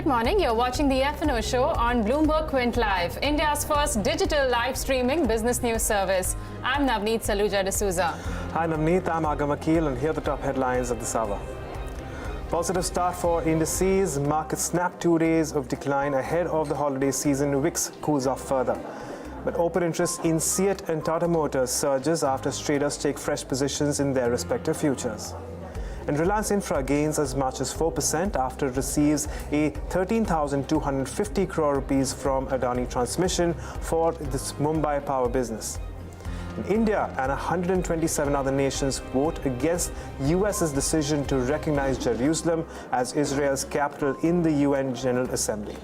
Good morning. You're watching the F&O Show on Bloomberg Quint Live, India's first digital live streaming business news service. I'm Navneet Saluja D'Souza. Hi Navneet, I'm Agam Akil, and here are the top headlines of this hour. Positive start for indices. Markets snap 2 days of decline ahead of the holiday season. VIX cools off further. But open interest in SEAT and Tata Motors surges after traders take fresh positions in their respective futures. And Reliance Infra gains as much as 4% after it receives a 13,250 crore rupees from Adani Transmission for this Mumbai power business. In India and 127 other nations vote against US's decision to recognize Jerusalem as Israel's capital in the UN General Assembly.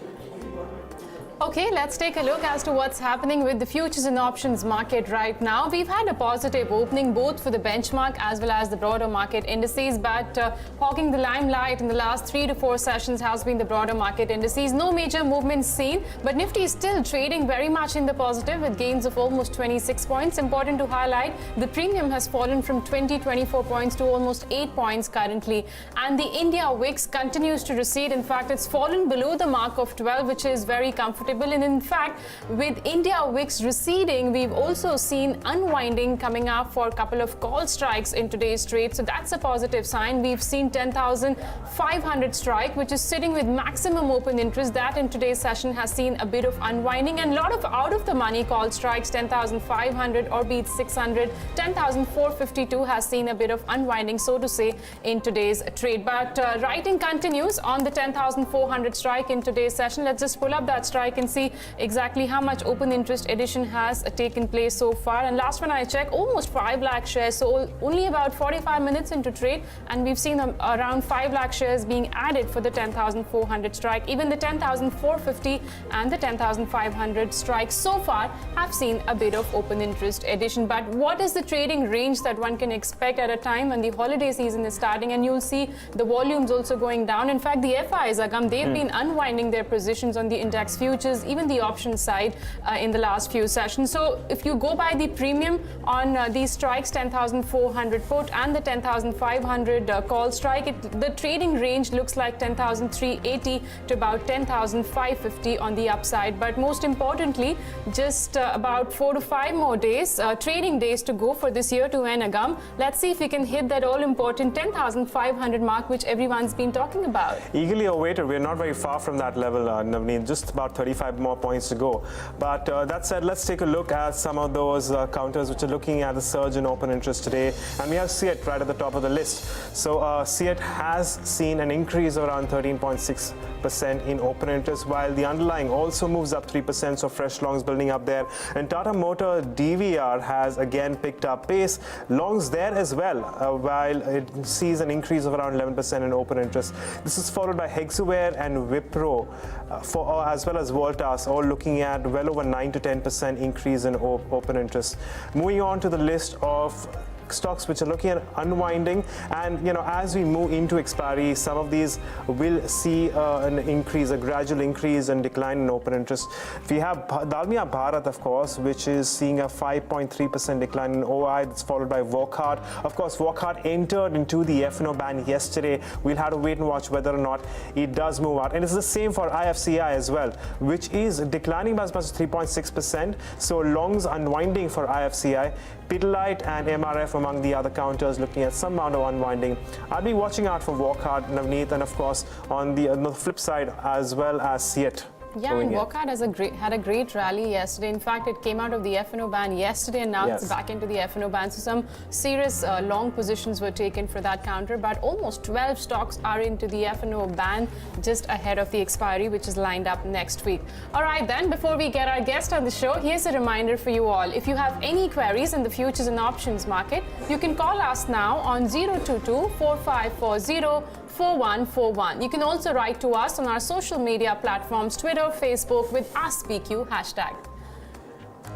Okay, let's take a look as to what's happening with the futures and options market right now. We've had a positive opening both for the benchmark as well as the broader market indices, but hogging the limelight in the last 3 to 4 sessions has been the broader market indices. No major movements seen, but Nifty is still trading very much in the positive with gains of almost 26 points. Important to highlight, the premium has fallen from 24 points to almost 8 points currently. And the India VIX continues to recede. In fact, it's fallen below the mark of 12, which is very comfortable. And in fact, with India VIX receding, we've also seen unwinding coming up for a couple of call strikes in today's trade. So that's a positive sign. We've seen 10,500 strike, which is sitting with maximum open interest. That in today's session has seen a bit of unwinding and a lot of out of the money call strikes. 10,500 or be it 600, 10,452 has seen a bit of unwinding, so to say, in today's trade. But writing continues on the 10,400 strike in today's session. Let's just pull up that strike and see exactly how much open interest addition has taken place so far. And last when I checked, almost 5 lakh shares, so only about 45 minutes into trade, and we've seen around 5 lakh shares being added for the 10,400 strike. Even the 10,450 and the 10,500 strike so far have seen a bit of open interest addition. But what is the trading range that one can expect at a time when the holiday season is starting? And you'll see the volumes also going down. In fact, the FIs, Agam, they've been unwinding their positions on the index futures, even the option side in the last few sessions. So if you go by the premium on these strikes, 10,400 put and the 10,500 call strike, the trading range looks like 10,380 to about 10,550 on the upside. But most importantly, just about 4 to 5 more days, trading days to go for this year to end, Agam. Let's see if we can hit that all-important 10,500 mark, which everyone's been talking about. Eagerly awaited. We're not very far from that level, Navneet, just about 35 more points to go. But that said, let's take a look at some of those counters which are looking at the surge in open interest today. And we have SEAT right at the top of the list. So SEAT has seen an increase of around 13.6% in open interest, while the underlying also moves up 3%, so fresh longs building up there. And Tata Motor DVR has again picked up pace. Longs there as well, while it sees an increase of around 11% in open interest. This is followed by Hexaware and Wipro, as well as Voltas, all looking at well over 9 to 10% increase in open interest. Moving on to the list of stocks which are looking at unwinding, and as we move into expiry, some of these will see an increase, a gradual increase and decline in open interest. We have Dalmia Bharat, of course, which is seeing a 5.3% decline in OI. That's followed by Wockhardt. Of course, Wockhardt entered into the F&O ban yesterday. We'll have to wait and watch whether or not it does move out. And it's the same for IFCI as well, which is declining by as much as 3.6%. So longs unwinding for IFCI. Pidilite and MRF among the other counters looking at some amount of unwinding. I'll be watching out for Wockhardt, Navneet, and of course on the flip side as well as SEAT. Yeah, and Wockhardt had a great rally yesterday. In fact, it came out of the F&O ban yesterday, and now it's back into the F&O ban. So some serious long positions were taken for that counter, but almost 12 stocks are into the F&O ban just ahead of the expiry, which is lined up next week. All right, then, before we get our guest on the show, here's a reminder for you all. If you have any queries in the futures and options market, you can call us now on 022-4540-4141. You can also write to us on our social media platforms, Twitter, Facebook, with AskBQ hashtag.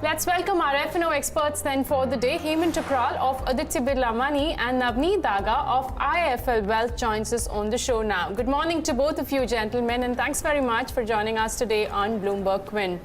Let's welcome our F&O experts then for the day. Hemant Thukral of Aditya Birla Money and Navneet Daga of IIFL Wealth joins us on the show now. Good morning to both of you, gentlemen, and thanks very much for joining us today on Bloomberg Quint.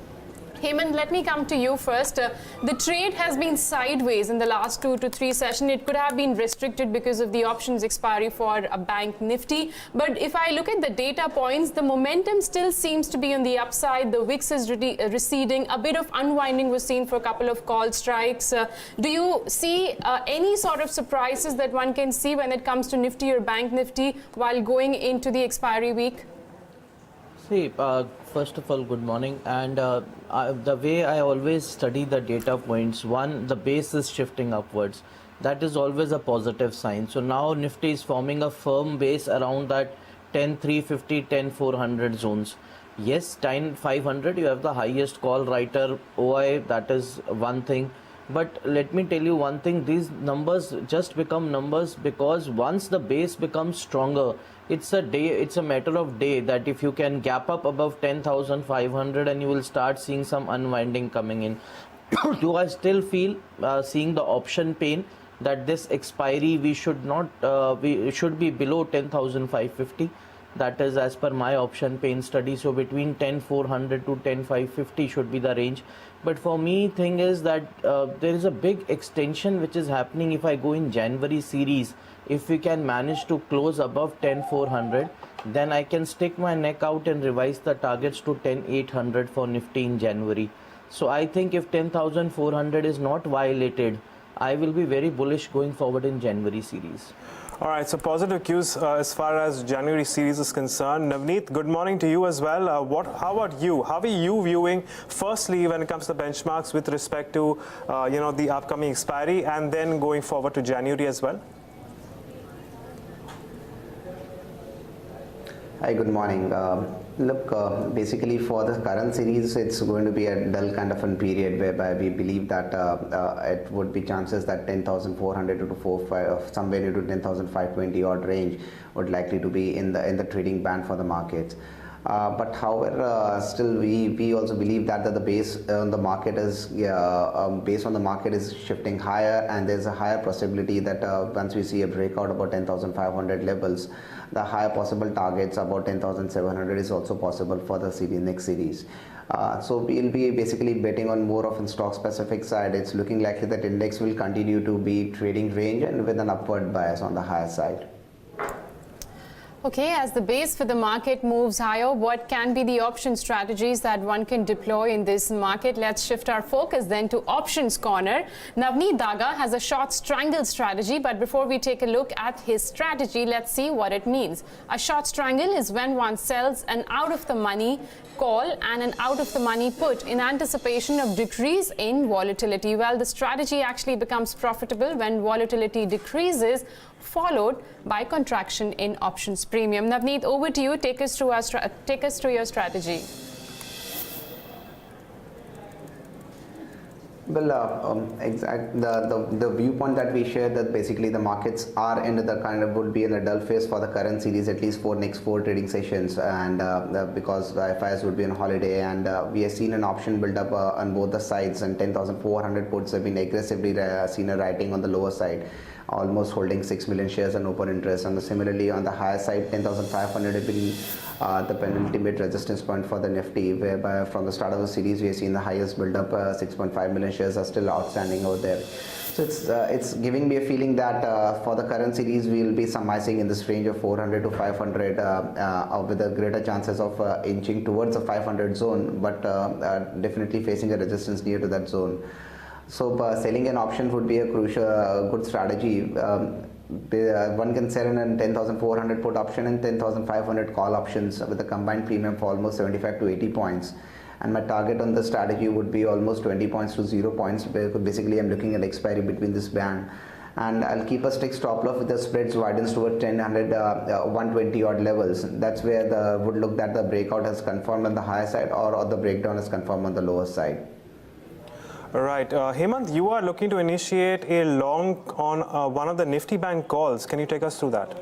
Hemant, let me come to you first. The trade has been sideways in the last 2 to 3 sessions. It could have been restricted because of the options expiry for a bank Nifty. But if I look at the data points, the momentum still seems to be on the upside. The VIX is receding. A bit of unwinding was seen for a couple of call strikes. Do you see any sort of surprises that one can see when it comes to Nifty or bank Nifty while going into the expiry week? See, first of all, good morning. And the way I always study the data points, one, the base is shifting upwards. That is always a positive sign. So now Nifty is forming a firm base around that 10,350, 10,400 zones. Yes, 10,500, you have the highest call writer, OI, that is one thing. But let me tell you one thing, these numbers just become numbers because once the base becomes stronger, it's a matter of day that if you can gap up above 10,500 and you will start seeing some unwinding coming in. Do I still feel seeing the option pain that this expiry we should not we should be below 10,550? That is as per my option pain study. So between 10,400 to 10,550 should be the range. But for me, thing is that there is a big extension which is happening if I go in January series. If we can manage to close above 10,400, then I can stick my neck out and revise the targets to 10,800 for Nifty in January. So I think if 10,400 is not violated, I will be very bullish going forward in January series. All right, so positive cues as far as January series is concerned. Navneet, good morning to you as well. How about you? How are you viewing, firstly, when it comes to the benchmarks with respect to, the upcoming expiry and then going forward to January as well? Hi, good morning. Basically for the current series, it's going to be a dull kind of a period whereby we believe that it would be chances that 10,400 to somewhere into 10,520 odd range would likely to be in the trading band for the markets. But however, still we also believe that the base on the market is shifting higher, and there's a higher possibility that once we see a breakout about 10,500 levels, the higher possible targets about 10,700 is also possible for the next series. So we'll be basically betting on more of a stock specific side. It's looking likely that index will continue to be trading range and with an upward bias on the higher side. Okay, as the base for the market moves higher, what can be the option strategies that one can deploy in this market? Let's shift our focus then to options corner. Navneet Daga has a short strangle strategy, but before we take a look at his strategy, let's see what it means. A short strangle is when one sells an out-of-the-money call and an out-of-the-money put in anticipation of decrease in volatility. Well, the strategy actually becomes profitable when volatility decreases, followed by contraction in options premium. Navneet, over to you. Take us through your strategy. Well, the viewpoint that we share that basically the markets are in the would be in a dull phase for the current series, at least for next 4 trading sessions, and because the FIs would be on holiday, and we have seen an option build up on both the sides, and 10,400 puts have been aggressively seen a writing on the lower side, almost holding 6 million shares and open interest. And similarly on the higher side, 10,500 have been the penultimate resistance point for the Nifty, whereby from the start of the series we have seen the highest build up. 6.5 million shares are still outstanding over there. So it's giving me a feeling that for the current series we will be summarizing in this range of 400 to 500 with a greater chances of inching towards the 500 zone, but definitely facing a resistance near to that zone. So selling an option would be a crucial good strategy. One can sell in a 10,400 put option and 10,500 call options with a combined premium for almost 75 to 80 points. And my target on the strategy would be almost 20 points to 0 points. Basically, I'm looking at expiry between this band. And I'll keep a strict stop loss with the spreads widens toward 100, 120 odd levels. That's where the would look that the breakout has confirmed on the higher side, or the breakdown is confirmed on the lower side. All right, Hemant, you are looking to initiate a long on one of the Nifty Bank calls. Can you take us through that?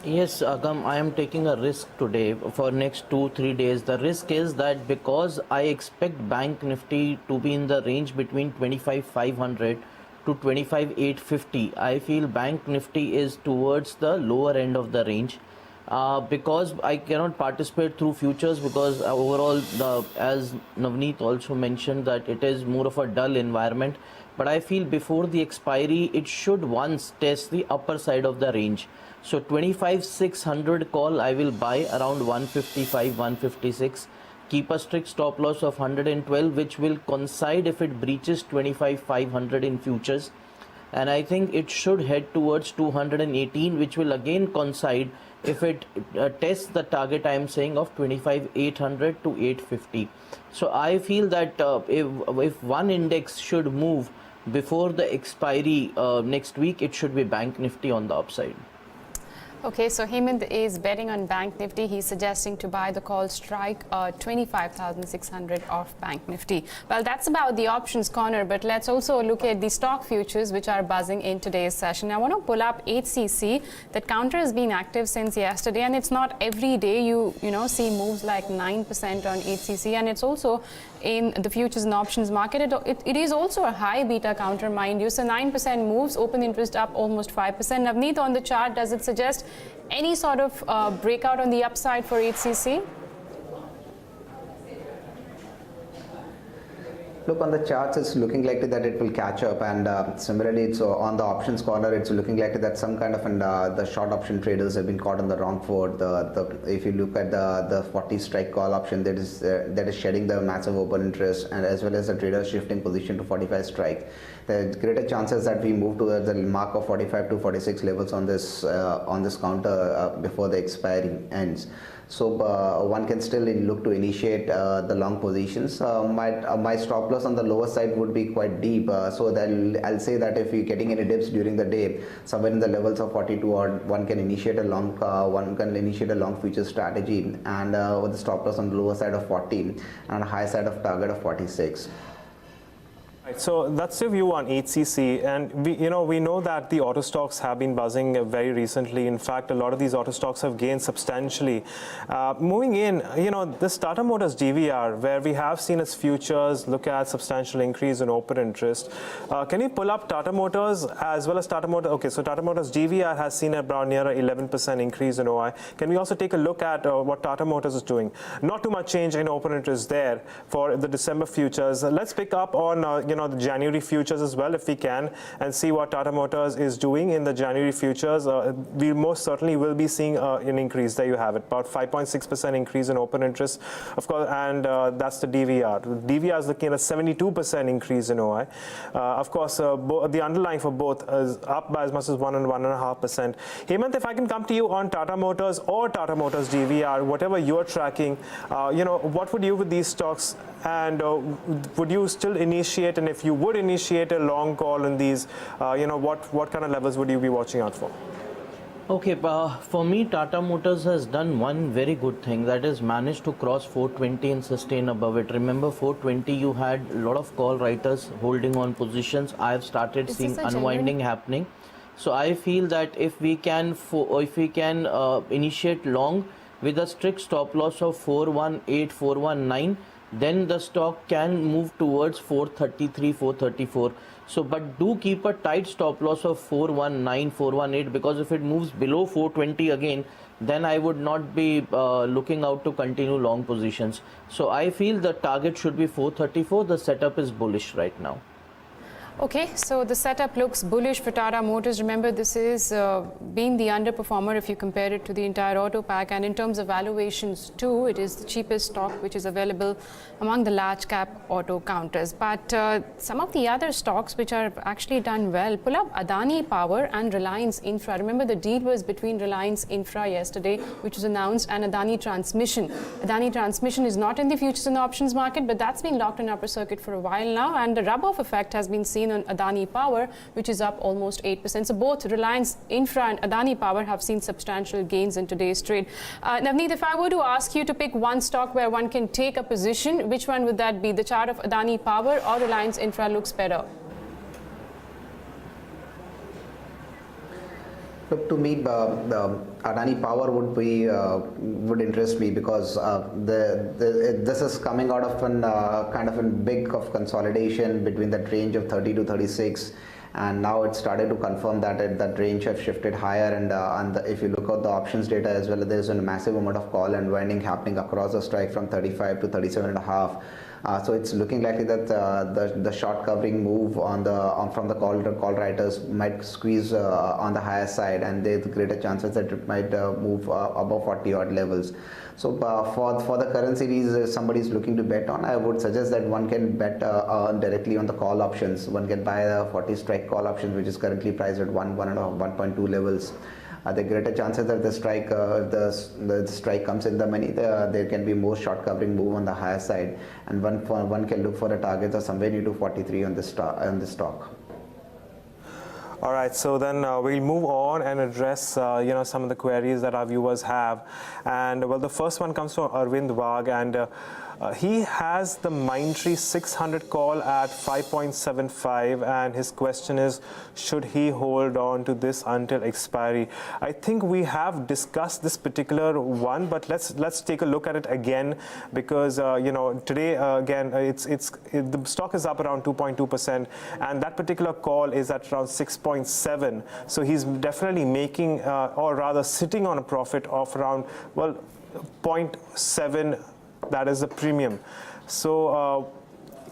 Yes, Agam, I am taking a risk today for next 2-3 days. The risk is that because I expect Bank Nifty to be in the range between 25,500 to 25,850, I feel Bank Nifty is towards the lower end of the range. Because I cannot participate through futures because overall, as Navneet also mentioned, that it is more of a dull environment. But I feel before the expiry, it should once test the upper side of the range. So 25,600 call I will buy around 155, 156. Keep a strict stop loss of 112, which will coincide if it breaches 25,500 in futures. And I think it should head towards 218, which will again coincide if it tests the target I am saying of 25,800 to 850. So I feel that if one index should move before the expiry next week, it should be Bank Nifty on the upside. Okay, so Hemant is betting on Bank Nifty. He's suggesting to buy the call strike 25,600 off Bank Nifty. Well, that's about the options corner, but let's also look at the stock futures which are buzzing in today's session. I want to pull up HCC. That counter has been active since yesterday, and it's not every day you see moves like 9% on HCC, and it's also in the futures and options market. It is also a high beta counter, mind you. So 9% moves, open interest up almost 5%. Navneet, on the chart, does it suggest any sort of breakout on the upside for HCC? Look, on the charts, it's looking likely that it will catch up, and similarly, it's on the options corner. It's looking likely that some kind of the short option traders have been caught on the wrong foot. If you look at the 40 strike call option, that is shedding the massive open interest, and as well as the traders shifting position to 45 strike. There are greater chances that we move towards the mark of 45 to 46 levels on this counter before the expiry ends. So one can still look to initiate the long positions. My stop loss on the lower side would be quite deep. So I'll say that if you're getting any dips during the day, somewhere in the levels of 42, or one can initiate a long future strategy, and with the stop loss on the lower side of 40 and a high side of target of 46. Right, so that's your view on HCC, and we know that the auto stocks have been buzzing very recently. In fact, a lot of these auto stocks have gained substantially. Moving in, this Tata Motors GVR, where we have seen its futures look at substantial increase in open interest. Can you pull up Tata Motors as well as Tata Motors? Okay, so Tata Motors GVR has seen around near a 11% increase in OI. Can we also take a look at what Tata Motors is doing? Not too much change in open interest there for the December futures. Let's pick up on the January futures as well, if we can, and see what Tata Motors is doing in the January futures. We most certainly will be seeing an increase. There you have it, about 5.6% increase in open interest, of course, and that's the DVR. DVR is looking at a 72% increase in OI. Of course, the underlying for both is up by as much as 1 and 1.5%. Hemant, if I can come to you on Tata Motors or Tata Motors DVR, whatever you're tracking, what would you with these stocks, and would you still initiate? And if you would initiate a long call in these, what kind of levels would you be watching out for? Okay, for me, Tata Motors has done one very good thing, that is managed to cross 420 and sustain above it. Remember, 420, you had a lot of call writers holding on positions. I have started seeing unwinding happening. So I feel that if we can initiate long with a strict stop loss of 418, 419, then the stock can move towards 433, 434. So, but do keep a tight stop loss of 419, 418, because if it moves below 420 again, then I would not be looking out to continue long positions. So I feel the target should be 434. The setup is bullish right now. Okay, so the setup looks bullish for Tata Motors. Remember, this is been the underperformer if you compare it to the entire auto pack, and in terms of valuations too, it is the cheapest stock which is available among the large cap auto counters. But some of the other stocks which are actually done well, pull up Adani Power and Reliance Infra. Remember, the deal was between Reliance Infra yesterday, which was announced, and Adani Transmission. Adani Transmission is not in the futures and options market, but that's been locked in upper circuit for a while now, and the rub-off effect has been seen on Adani Power, which is up almost 8%. So both Reliance Infra and Adani Power have seen substantial gains in today's trade. Navneet, if I were to ask you to pick one stock where one can take a position, which one would that be? The chart of Adani Power or Reliance Infra looks better? Look, to me, the Adani Power would interest me, because this is coming out of an kind of a big of consolidation between that range of 30 to 36, and now it started to confirm that that range have shifted higher. And if you look look at the options data as well, there's a massive amount of call unwinding happening across the strike from 35 to 37.5. So it's looking likely that the short covering move from the call writers might squeeze on the higher side, and there's greater chances that it might move above 40 odd levels. So for the current series, if somebody is looking to bet on, I would suggest that one can bet directly on the call options. One can buy the 40 strike call options, which is currently priced at 1.2 levels. The greater chances that the strike comes in the money, there can be more short covering move on the higher side, and one can look for a target of somewhere near to 43 on this stock. All right, so then we'll move on and address some of the queries that our viewers have. And well, the first one comes from Arvind Wagh, and he has the Mindtree 600 call at 5.75, and his question is, should he hold on to this until expiry? I think we have discussed this particular one, but let's take a look at it again, because today again the stock is up around 2.2%, and that particular call is at around 6.7. So he's definitely making, or rather sitting on a profit of around 0.7. That is the premium. So,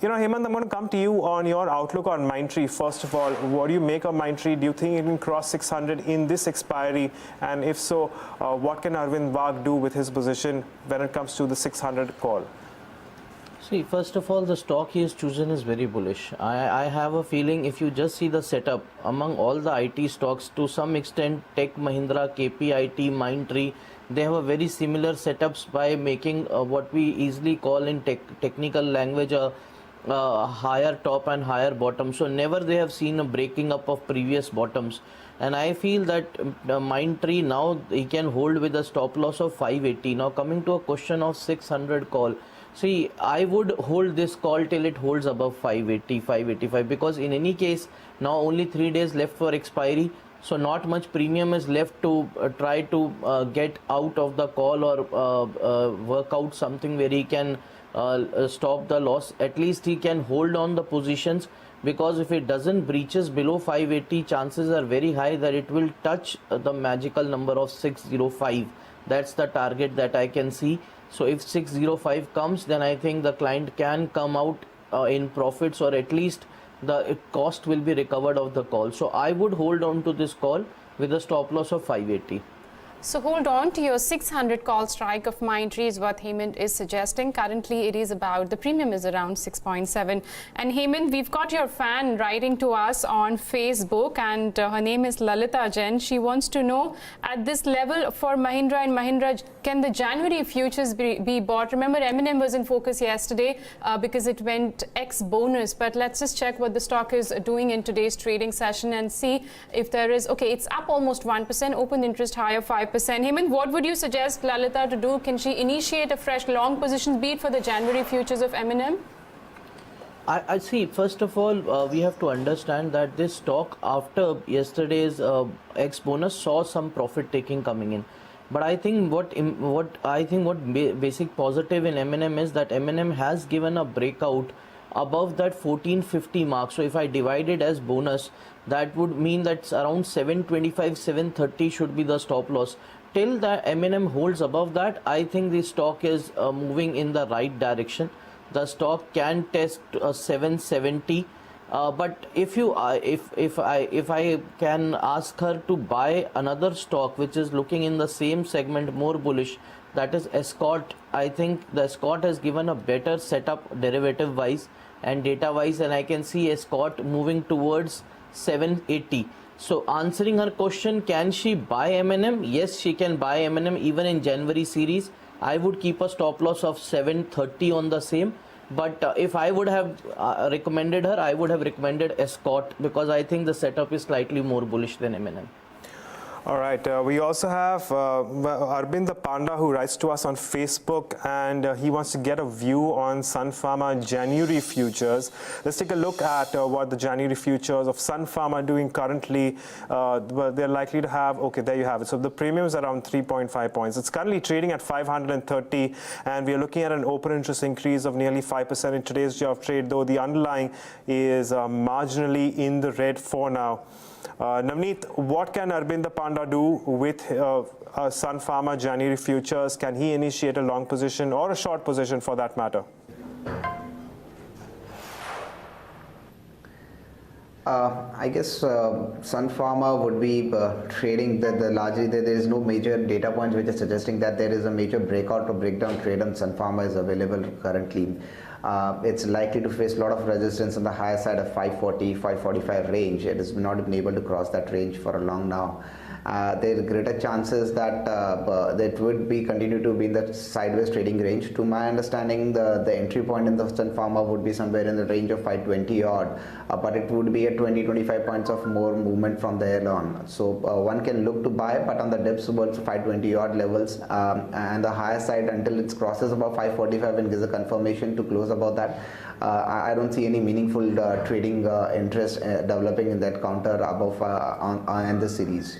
Hemant, I'm going to come to you on your outlook on Mindtree. First of all, what do you make of Mindtree? Do you think it can cross 600 in this expiry? And if so, what can Arvind Wagh do with his position when it comes to the 600 call? See, first of all, the stock he has chosen is very bullish. I have a feeling if you just see the setup among all the IT stocks, to some extent, Tech Mahindra, KPIT, Mindtree, they have a very similar setups by making what we easily call in technical language a higher top and higher bottom. So never they have seen a breaking up of previous bottoms. And I feel that Mindtree now he can hold with a stop loss of 580. Now coming to a question of 600 call. See, I would hold this call till it holds above 580, 585, because in any case, now only 3 days left for expiry. So not much premium is left to try to get out of the call or work out something where he can stop the loss. At least he can hold on the positions, because if it doesn't breaches below 580, chances are very high that it will touch the magical number of 605. That's the target that I can see. So if 605 comes, then I think the client can come out in profits, or at least the cost will be recovered of the call. So I would hold on to this call with a stop loss of 580. So hold on to your 600 call strike of Mindtree is what Hemant is suggesting. Currently it is about, the premium is around 6.7. And Hemant, we've got your fan writing to us on Facebook, and her name is Lalita Jain. She wants to know, at this level for Mahindra and Mahindra, can the January futures be bought? Remember, M&M was in focus yesterday because it went X bonus, but let's just check what the stock is doing in today's trading session and see if there is, okay, it's up almost 1%, open interest higher 5%. Hemant, what would you suggest Lalita to do? Can she initiate a fresh long position beat for the January futures of M&M? I see. First of all, we have to understand that this stock after yesterday's X bonus saw some profit taking coming in. But I think what basic positive in M&M is that M&M has given a breakout above that 1450 mark. So if I divide it as bonus, that would mean that around 725, 730 should be the stop loss. Till the M&M holds above that, I think the stock is moving in the right direction. The stock can test 770. But if I can ask her to buy another stock which is looking in the same segment more bullish, that is Escort. I think the Escort has given a better setup derivative wise and data wise, and I can see Escort moving towards 780. So answering her question, can she buy M&M? Yes, she can buy M&M even in January series. I would keep a stop loss of 730 on the same. But if I would have recommended her, I would have recommended Escort, because I think the setup is slightly more bullish than M&M. All right, we also have Arbind the Panda, who writes to us on Facebook, and he wants to get a view on Sun Pharma January futures. Let's take a look at what the January futures of Sun Pharma are doing currently. They're likely to have, okay, there you have it. So the premium is around 3.5 points. It's currently trading at 530, and we are looking at an open interest increase of nearly 5% in today's day of trade, though the underlying is marginally in the red for now. Navneet, what can Arvind the Panda do with Sun Pharma January futures? Can he initiate a long position or a short position for that matter? I guess Sun Pharma would be trading largely there is no major data points which are suggesting that there is a major breakout or breakdown trade on Sun Pharma is available currently. It's likely to face a lot of resistance on the higher side of 540, 545 range. It has not been able to cross that range for a long now. There are greater chances that that would be continue to be in the sideways trading range. To my understanding, the entry point in the Sun Pharma would be somewhere in the range of 520 odd, but it would be at 20-25 points of more movement from there on. So one can look to buy, but on the dips towards 520 odd levels and the higher side until it crosses about 545 and gives a confirmation to close about that. I don't see any meaningful trading interest developing in that counter above in this series.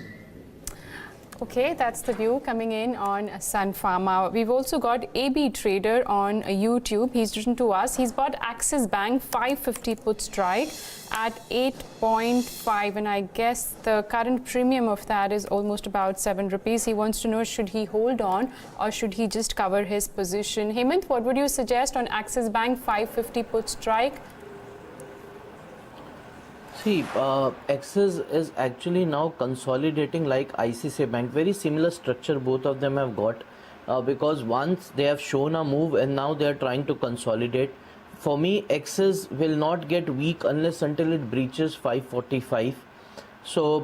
Okay, that's the view coming in on Sun Pharma. We've also got AB Trader on YouTube. He's written to us. He's bought Axis Bank 550 put strike at 8.5, and I guess the current premium of that is almost about 7 rupees. He wants to know, should he hold on or should he just cover his position? Hemant, what would you suggest on Axis Bank 550 put strike? See, Axis is actually now consolidating like ICICI Bank. Very similar structure both of them have got because once they have shown a move and now they are trying to consolidate. For me, Axis will not get weak unless until it breaches 545. So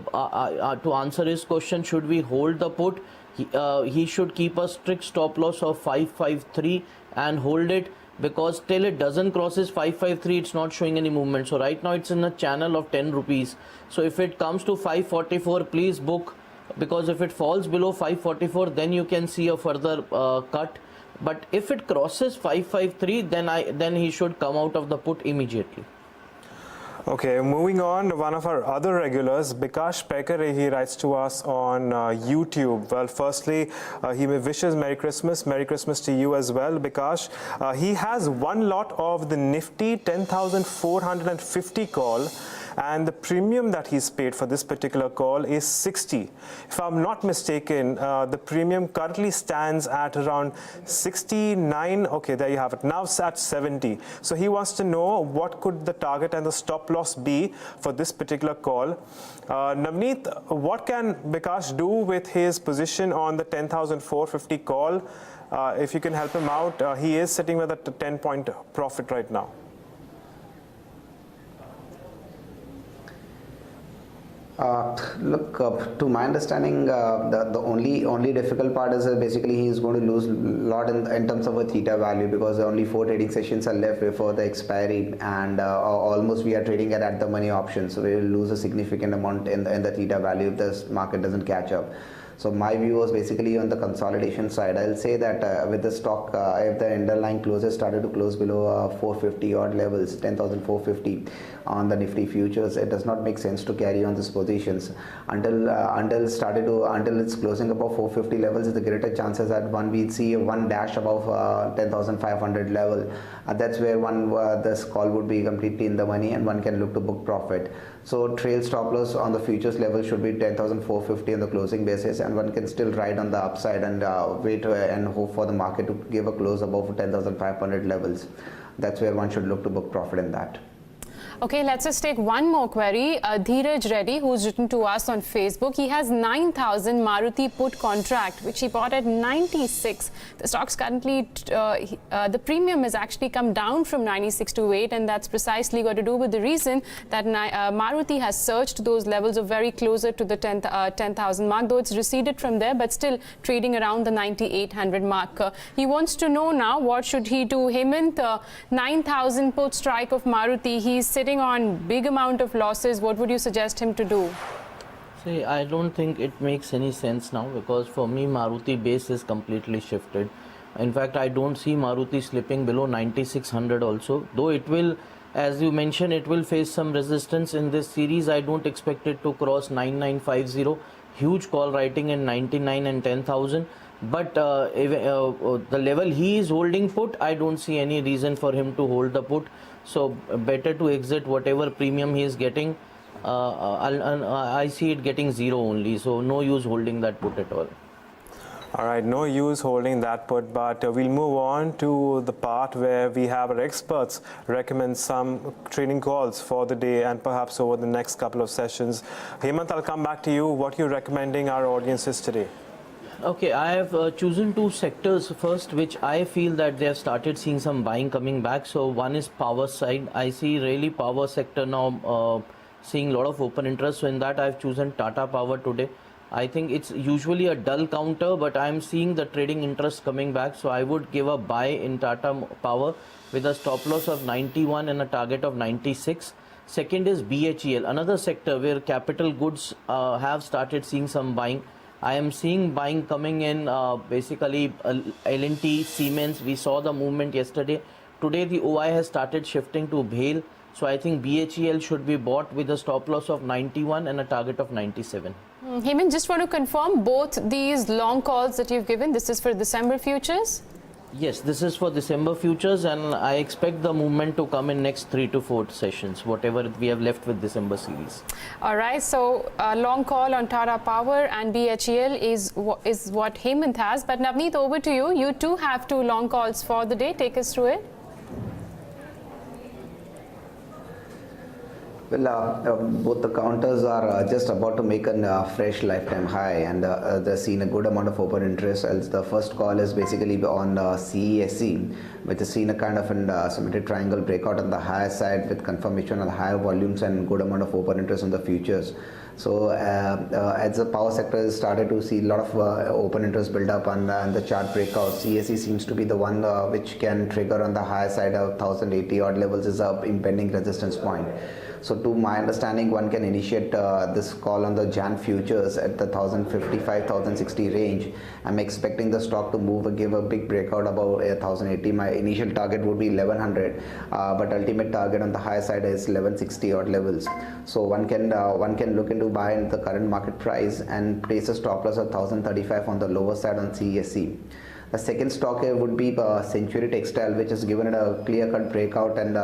to answer his question, should we hold the put? He should keep a strict stop loss of 553 and hold it, because till it doesn't crosses 553 it's not showing any movement. So right now it's in a channel of 10 rupees. So if it comes to 544, please book, because if it falls below 544 then you can see a further cut. But if it crosses 553 then he should come out of the put immediately. Okay, moving on, one of our other regulars, Bikash Pekare, he writes to us on YouTube. Well, firstly, he wishes Merry Christmas to you as well, Bikash. He has one lot of the Nifty 10,450 call, and the premium that he's paid for this particular call is 60. If I'm not mistaken, the premium currently stands at around 69. Okay, there you have it. Now it's at 70. So he wants to know what could the target and the stop loss be for this particular call. Navneet, what can Bikash do with his position on the 10,450 call? If you can help him out, he is sitting with a 10-point profit right now. Look, to my understanding, the only difficult part is basically he is going to lose a lot in terms of a theta value, because only 4 trading sessions are left before the expiry, and almost we are trading at the money option, so we will lose a significant amount in the theta value if the market doesn't catch up. So my view was basically on the consolidation side. I'll say that with the stock, if the underlying closes started to close below 450 odd levels, 10,450 on the Nifty futures, it does not make sense to carry on these positions until it's closing above 450 levels. The greater chances that we see one dash above 10,500 level. That's where this call would be completely in the money and one can look to book profit. So trail stop loss on the futures level should be 10,450 on the closing basis, and one can still ride on the upside and wait and hope for the market to give a close above 10,500 levels. That's where one should look to book profit in that. Okay, let's just take one more query. Dheeraj Reddy, who's written to us on Facebook, he has 9,000 Maruti put contract, which he bought at 96. The stock's currently, the premium has actually come down from 96 to 8, and that's precisely got to do with the reason that Maruti has surged those levels of very closer to the 10,000 mark, though it's receded from there, but still trading around the 9,800 mark. He wants to know now, what should he do? Hemant, 9,000 put strike of Maruti, he's sitting on big amount of losses. What would you suggest him to do? See, I don't think it makes any sense now, because for me Maruti base is completely shifted. In fact, I don't see Maruti slipping below 9,600 also, though it will, as you mentioned, it will face some resistance in this series. I don't expect it to cross 9,950. Huge call writing in 99 and 10,000. But the level he is holding put, I don't see any reason for him to hold the put. So better to exit whatever premium he is getting I see it getting zero only, so no use holding that put at all. All right, no use holding that put, but we'll move on to the part where we have our experts recommend some trading calls for the day and perhaps over the next couple of sessions. Hemant, I'll come back to you. What are you recommending our audiences today? Okay, I have chosen two sectors first, which I feel that they have started seeing some buying coming back. So one is power side. I see really power sector now seeing a lot of open interest. So in that, I've chosen Tata Power today. I think it's usually a dull counter, but I'm seeing the trading interest coming back. So I would give a buy in Tata Power with a stop loss of 91 and a target of 96. Second is BHEL, another sector where capital goods have started seeing some buying. I am seeing buying coming in basically L&T, Siemens. We saw the movement yesterday. Today the OI has started shifting to BHEL. So I think BHEL should be bought with a stop loss of 91 and a target of 97. Hemant, just want to confirm both these long calls that you've given, this is for December futures? Yes, this is for December futures, and I expect the movement to come in next 3 to 4 sessions, whatever we have left with December series. All right, so a long call on Tata Power and BHEL is what Hemant has. But Navneet, over to you. You too have two long calls for the day. Take us through it. Well, both the counters are just about to make a fresh lifetime high, and they're seeing a good amount of open interest. As the first call is basically on CESC, which has seen a kind of a symmetric triangle breakout on the higher side with confirmation on the higher volumes and good amount of open interest on the futures. So as the power sector has started to see a lot of open interest build up and the chart breakout, CSE seems to be the one which can trigger on the higher side of 1080 odd levels is a impending resistance point. So to my understanding, one can initiate this call on the Jan futures at the 1055, 1060 range. I'm expecting the stock to move, give a big breakout above 1080. My initial target would be 1100, but ultimate target on the higher side is 1160 odd levels. So one can look into buy in the current market price and place a stop loss of 1035 on the lower side on CSE. The second stock here would be Century Textile, which has given it a clear-cut breakout and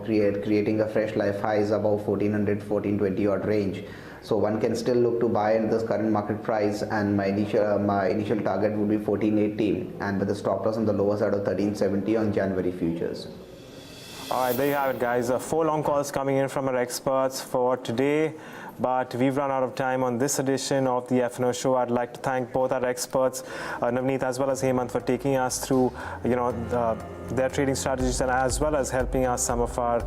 creating a fresh life highs above 1400, 1420 odd range. So one can still look to buy in this current market price, and my initial target would be 1480, and with the stop loss on the lower side of 1370 on January futures. All right, there you have it, guys. 4 long calls coming in from our experts for today. But we've run out of time on this edition of the F&O Show. I'd like to thank both our experts, Navneet as well as Hemant, for taking us through, their trading strategies and as well as helping us some of our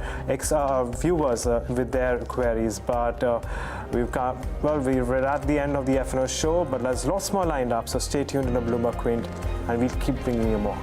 viewers with their queries. But we're at the end of the F&O Show, but there's lots more lined up. So stay tuned to the Bloomberg Quint, and we'll keep bringing you more.